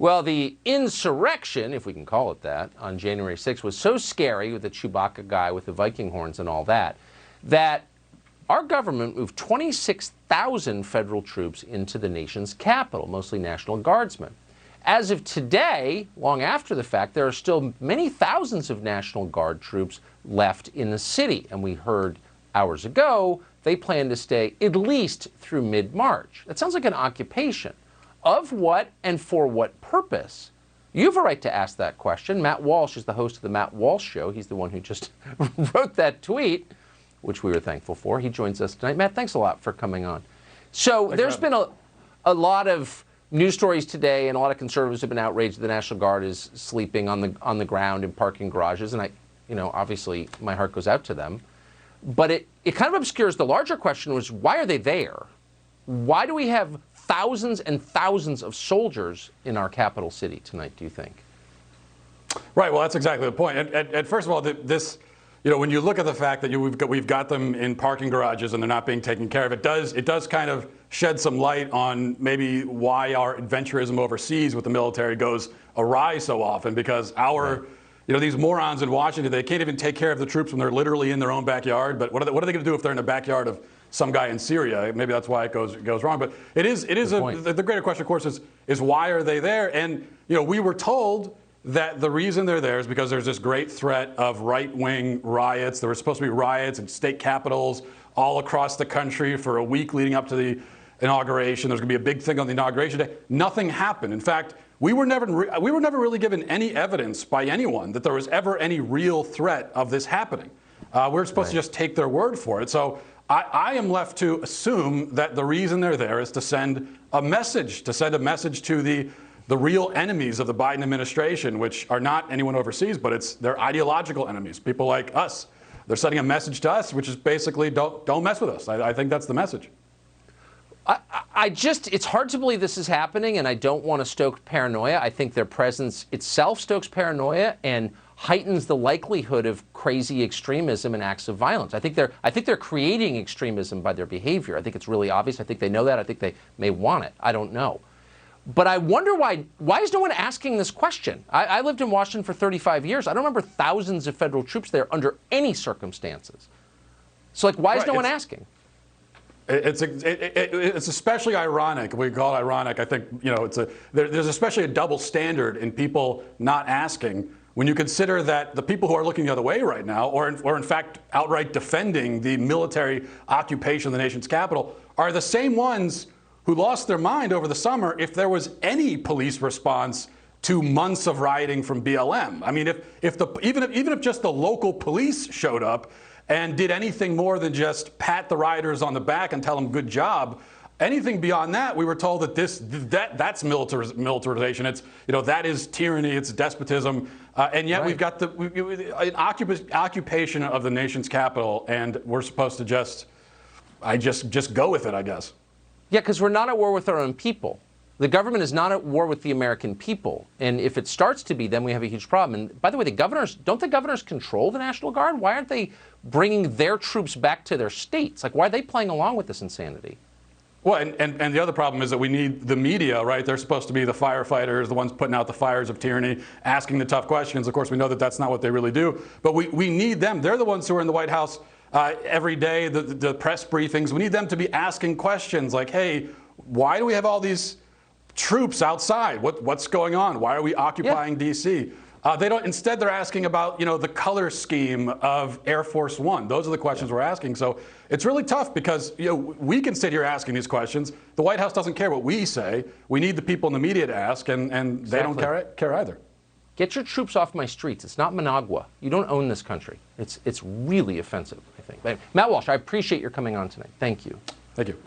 Well, the insurrection, if we can call it that, on January 6th was so scary with the Chewbacca guy with the Viking horns and all that, that our government moved 26,000 federal troops into the nation's capital, mostly National Guardsmen. As of today, long after the fact, there are still many thousands of National Guard troops left in the city. And we heard hours ago they plan to stay at least through mid-March. That sounds like an occupation. Of what and for what purpose? You have a right to ask that question. Matt Walsh is the host of the Matt Walsh Show. He's the one who just wrote that tweet, which we were thankful for. He joins us tonight. Matt, thanks a lot for coming on. So there's been a lot of news stories today, and a lot of conservatives have been outraged that the National Guard is sleeping on the ground in parking garages. And obviously my heart goes out to them. But it kind of obscures the larger question, was why are they there? Why do we have thousands and thousands of soldiers in our capital city tonight, do you think? Right. Well, that's exactly the point. And first of all, when you look at the fact that we've got them in parking garages and they're not being taken care of, it does kind of shed some light on maybe why our adventurism overseas with the military goes awry so often, because these morons in Washington, they can't even take care of the troops when they're literally in their own backyard. But what are they going to do if they're in the backyard of some guy in Syria? Maybe that's why it goes wrong. But the greater question, of course, is why are they there? And we were told that the reason they're there is because there's this great threat of right-wing riots. There were supposed to be riots in state capitals all across the country for a week leading up to the inauguration. There's going to be a big thing on the inauguration day. Nothing happened. In fact, we were never really given any evidence by anyone that there was ever any real threat of this happening. We're supposed to just take their word for it. So I am left to assume that the reason they're there is to send a message to the real enemies of the Biden administration, which are not anyone overseas, but they're ideological enemies, people like us. They're sending a message to us, which is basically don't mess with us. I think that's the message. It's hard to believe this is happening, and I don't want to stoke paranoia. I think their presence itself stokes paranoia and heightens the likelihood of crazy extremism and acts of violence. I think they're creating extremism by their behavior. I think it's really obvious. I think they know that. I think they may want it. I don't know. But I wonder why is no one asking this question? I lived in Washington for 35 years. I don't remember thousands of federal troops there under any circumstances. So, why is no one asking? It's especially ironic. We call it ironic. I think there's especially a double standard in people not asking when you consider that the people who are looking the other way right now, or in fact outright defending the military occupation of the nation's capital, are the same ones who lost their mind over the summer if there was any police response to months of rioting from BLM. I mean, even if just the local police showed up and did anything more than just pat the rioters on the back and tell them good job, anything beyond that, we were told that that's militarization. It's that is tyranny. It's despotism, and yet we've got an occupation of the nation's capital, and we're supposed to just go with it, I guess. Yeah, because we're not at war with our own people. The government is not at war with the American people. And if it starts to be, then we have a huge problem. And by the way, don't the governors control the National Guard? Why aren't they bringing their troops back to their states? Why are they playing along with this insanity? Well, and the other problem is that we need the media, right? They're supposed to be the firefighters, the ones putting out the fires of tyranny, asking the tough questions. Of course, we know that that's not what they really do. But we need them. They're the ones who are in the White House every day, the press briefings. We need them to be asking questions like, hey, why do we have all these troops outside? What's going on? Why are we occupying D.C.? They don't. Instead, they're asking about the color scheme of Air Force One. Those are the questions we're asking. So it's really tough because we can sit here asking these questions. The White House doesn't care what we say. We need the people in the media to ask, and they don't care either. Get your troops off my streets. It's not Managua. You don't own this country. It's really offensive, I think. But Matt Walsh, I appreciate your coming on tonight. Thank you. Thank you.